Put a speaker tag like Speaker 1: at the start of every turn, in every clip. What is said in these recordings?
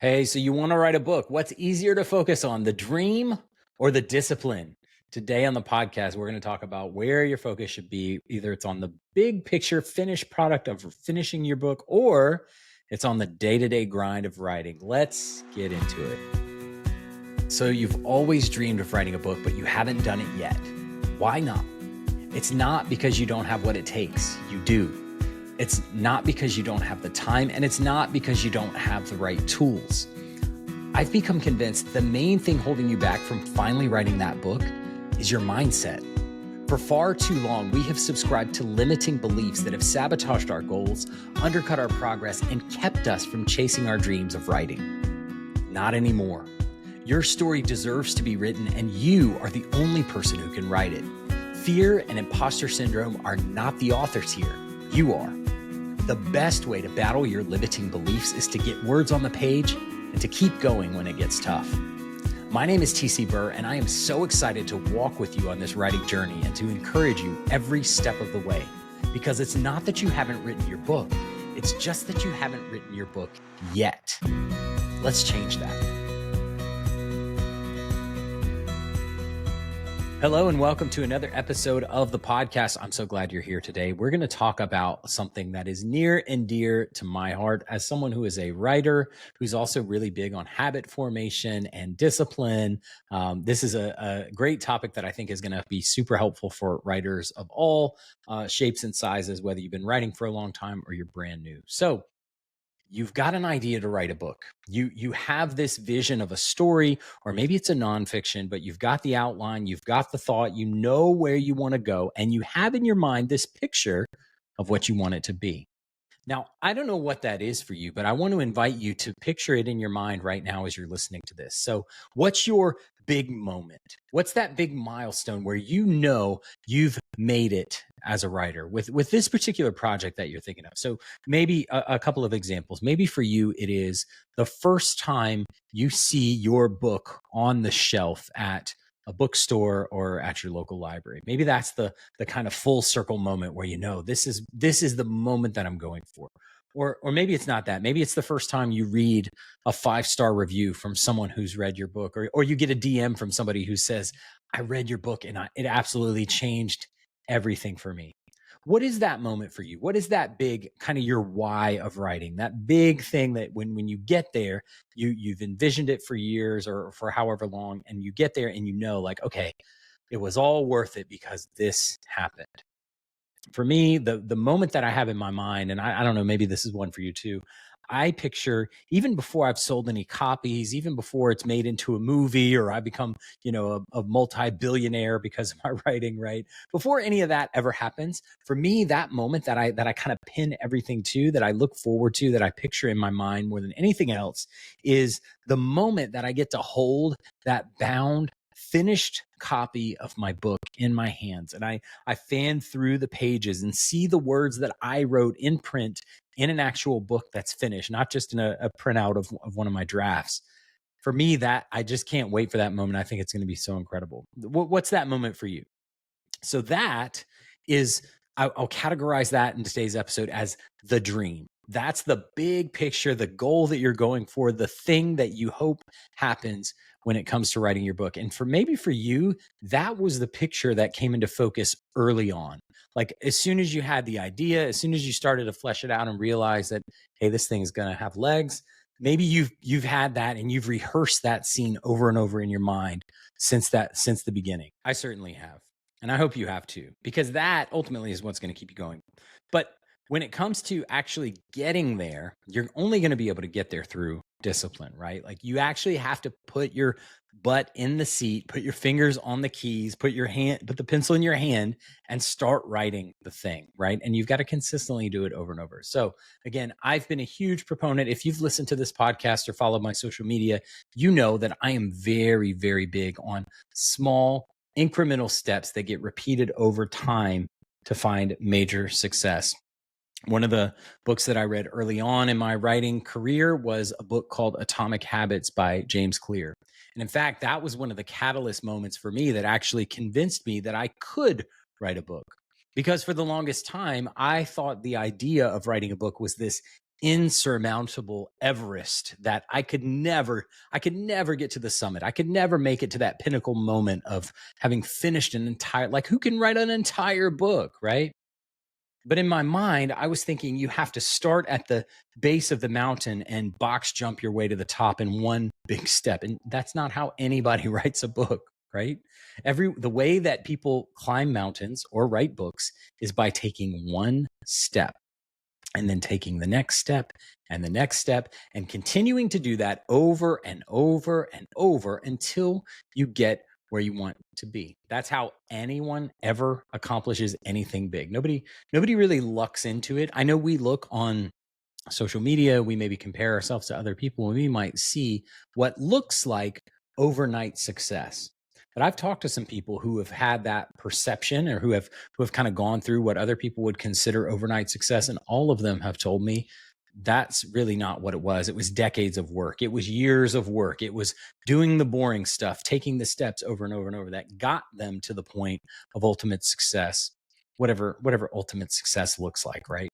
Speaker 1: Hey, so you want to write a book. What's easier to focus on, the dream or the discipline? Today on the podcast, we're going to talk about where your focus should be. Either it's on the big picture, finished product of finishing your book, or it's on the day to day grind of writing. Let's get into it. So, you've always dreamed of writing a book, but you haven't done it yet. Why not? It's not because you don't have what it takes. You do. It's not because you don't have the time, and it's not because you don't have the right tools. I've become convinced the main thing holding you back from finally writing that book is your mindset. For far too long, we have subscribed to limiting beliefs that have sabotaged our goals, undercut our progress, and kept us from chasing our dreams of writing. Not anymore. Your story deserves to be written, and you are the only person who can write it. Fear and imposter syndrome are not the authors here. You are. The best way to battle your limiting beliefs is to get words on the page and to keep going when it gets tough. My name is TC Burr, and I am so excited to walk with you on this writing journey and to encourage you every step of the way. Because it's not that you haven't written your book, it's just that you haven't written your book yet. Let's change that. Hello and welcome to another episode of the podcast. I'm so glad you're here today. We're going to talk about something that is near and dear to my heart as someone who is a writer, who's also really big on habit formation and discipline. This is a great topic that I think is going to be super helpful for writers of all shapes and sizes, whether you've been writing for a long time or you're brand new. So, you've got an idea to write a book. You have this vision of a story, or maybe it's a nonfiction, but you've got the outline, you've got the thought, you know where you want to go, and you have in your mind this picture of what you want it to be. Now, I don't know what that is for you, but I want to invite you to picture it in your mind right now as you're listening to this. So, what's your big moment? What's that big milestone where you know you've made it as a writer with this particular project that you're thinking of? So, maybe a couple of examples. Maybe for you, it is the first time you see your book on the shelf at a bookstore or at your local library. Maybe that's the kind of full circle moment where you know this is the moment that I'm going for. Or maybe it's not that. Maybe it's the first time you read a 5-star review from someone who's read your book, or you get a DM from somebody who says, "I read your book and it absolutely changed everything for me." What is that moment for you? What is that big kind of your why of writing? That big thing that when you get there, you've envisioned it for years or for however long, and you get there and you know, like, okay, it was all worth it because this happened. For me, the moment that I have in my mind, and I don't know, maybe this is one for you too. I picture even before I've sold any copies, even before it's made into a movie or I become, a multi-billionaire because of my writing, right? Before any of that ever happens, for me, that moment that I kind of pin everything to, that I look forward to, that I picture in my mind more than anything else, is the moment that I get to hold that bound finished copy of my book in my hands, and I fan through the pages and see the words that I wrote in print in an actual book that's finished, not just in a printout of one of my drafts. For me, that I just can't wait for that moment. I think it's going to be so incredible. What's that moment for you? So that is, I'll categorize that in today's episode as the dream. That's the big picture, the goal that you're going for, the thing that you hope happens when it comes to writing your book. And for you, that was the picture that came into focus early on. Like as soon as you had the idea, as soon as you started to flesh it out and realize that, hey, this thing is going to have legs, maybe you've had that and you've rehearsed that scene over and over in your mind since the beginning. I certainly have. And I hope you have too, because that ultimately is what's going to keep you going. But when it comes to actually getting there, you're only going to be able to get there through discipline, right? Like you actually have to put your butt in the seat, put your fingers on the keys, put the pencil in your hand and start writing the thing, right? And you've got to consistently do it over and over. So again, I've been a huge proponent. If you've listened to this podcast or followed my social media, you know that I am very, very big on small incremental steps that get repeated over time to find major success. One of the books that I read early on in my writing career was a book called Atomic Habits by James Clear. And in fact, that was one of the catalyst moments for me that actually convinced me that I could write a book. Because for the longest time, I thought the idea of writing a book was this insurmountable Everest that I could never get to the summit. I could never make it to that pinnacle moment of having finished an entire, like, who can write an entire book, right? But in my mind, I was thinking you have to start at the base of the mountain and box jump your way to the top in one big step. And that's not how anybody writes a book, right? The way that people climb mountains or write books is by taking one step and then taking the next step and the next step and continuing to do that over and over and over until you get where you want to be. That's how anyone ever accomplishes anything big. Nobody really lucks into it. I know we look on social media, we maybe compare ourselves to other people, and we might see what looks like overnight success. But I've talked to some people who have had that perception, or who have kind of gone through what other people would consider overnight success, and all of them have told me that's really not what it was. It was decades of work. It was years of work. It was doing the boring stuff, taking the steps over and over and over that got them to the point of ultimate success, whatever ultimate success looks like, right?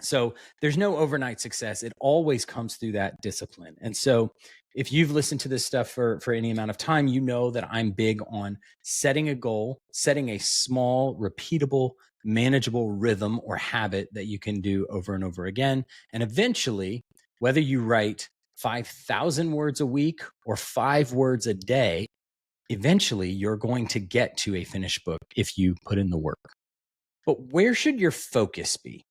Speaker 1: So there's no overnight success. It always comes through that discipline. And so if you've listened to this stuff for any amount of time, you know that I'm big on setting a goal, setting a small, repeatable, manageable rhythm or habit that you can do over and over again. And eventually, whether you write 5,000 words a week or 5 words a day, eventually you're going to get to a finished book if you put in the work. But where should your focus be?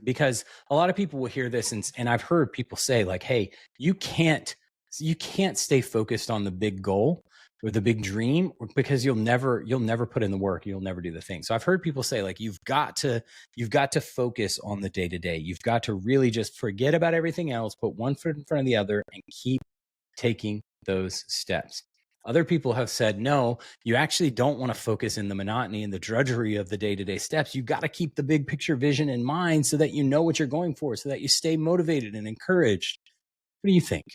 Speaker 1: Because a lot of people will hear this, and I've heard people say, like, hey, you can't stay focused on the big goal or the big dream, because you'll never put in the work, you'll never do the thing. So I've heard people say, like, you've got to focus on the day to day. You've got to really just forget about everything else, put one foot in front of the other, and keep taking those steps. Other people have said, no, you actually don't want to focus in the monotony and the drudgery of the day-to-day steps. You got to keep the big picture vision in mind so that you know what you're going for, so that you stay motivated and encouraged. What do you think?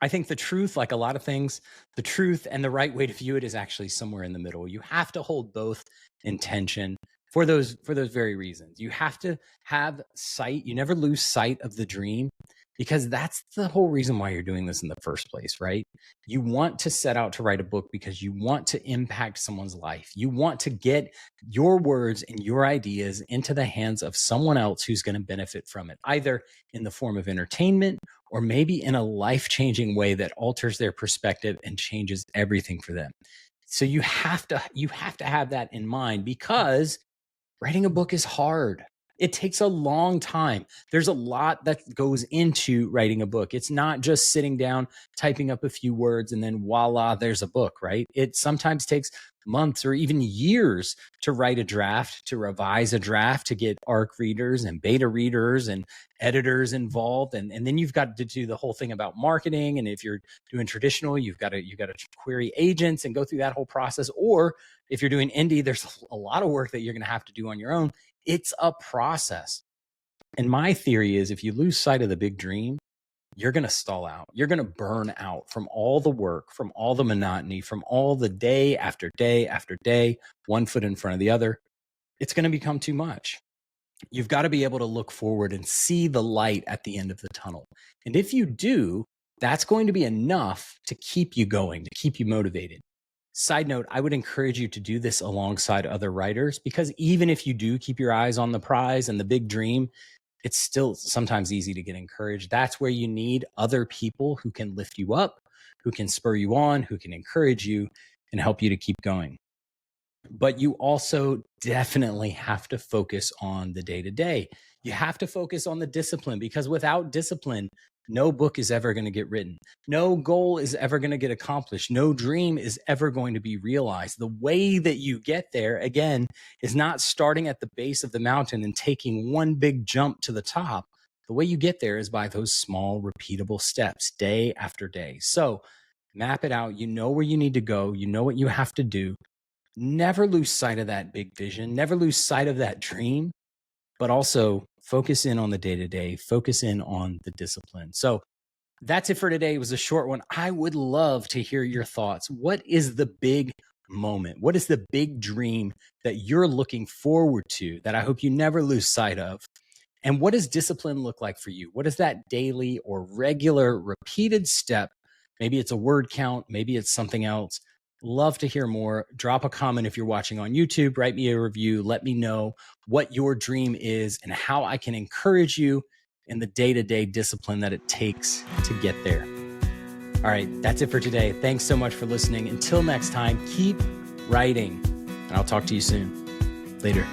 Speaker 1: I think the truth, like a lot of things, the truth and the right way to view it is actually somewhere in the middle. You have to hold both in tension for those very reasons. You have to have sight. You never lose sight of the dream, because that's the whole reason why you're doing this in the first place, right? You want to set out to write a book because you want to impact someone's life. You want to get your words and your ideas into the hands of someone else who's going to benefit from it, either in the form of entertainment or maybe in a life-changing way that alters their perspective and changes everything for them. So you have to have that in mind, because writing a book is hard. It takes a long time. There's a lot that goes into writing a book. It's not just sitting down, typing up a few words, and then voila, there's a book, right? It sometimes takes months or even years to write a draft, to revise a draft, to get ARC readers and beta readers and editors involved. And then you've got to do the whole thing about marketing. And if you're doing traditional, you've got to query agents and go through that whole process. Or if you're doing indie, there's a lot of work that you're going to have to do on your own. It's a process. And my theory is, if you lose sight of the big dream, you're going to stall out. You're going to burn out from all the work, from all the monotony, from all the day after day after day, one foot in front of the other. It's going to become too much. You've got to be able to look forward and see the light at the end of the tunnel. And if you do, that's going to be enough to keep you going, to keep you motivated. Side note, I would encourage you to do this alongside other writers, because even if you do keep your eyes on the prize and the big dream, it's still sometimes easy to get encouraged. That's where you need other people who can lift you up, who can spur you on, who can encourage you and help you to keep going. But you also definitely have to focus on the day to day. You have to focus on the discipline, because without discipline, no book is ever going to get written. No goal is ever going to get accomplished. No dream is ever going to be realized. The way that you get there, again, is not starting at the base of the mountain and taking one big jump to the top. The way you get there is by those small, repeatable steps, day after day. So map it out. You know where you need to go. You know what you have to do. Never lose sight of that big vision. Never lose sight of that dream, but also focus in on the day-to-day, focus in on the discipline. So that's it for today. It was a short one. I would love to hear your thoughts. What is the big moment? What is the big dream that you're looking forward to that I hope you never lose sight of? And what does discipline look like for you? What is that daily or regular repeated step? Maybe it's a word count, maybe it's something else. Love to hear more. Drop a comment if you're watching on YouTube, write me a review, let me know what your dream is and how I can encourage you in the day-to-day discipline that it takes to get there. All right, that's it for today. Thanks so much for listening. Until next time, keep writing, and I'll talk to you soon. Later.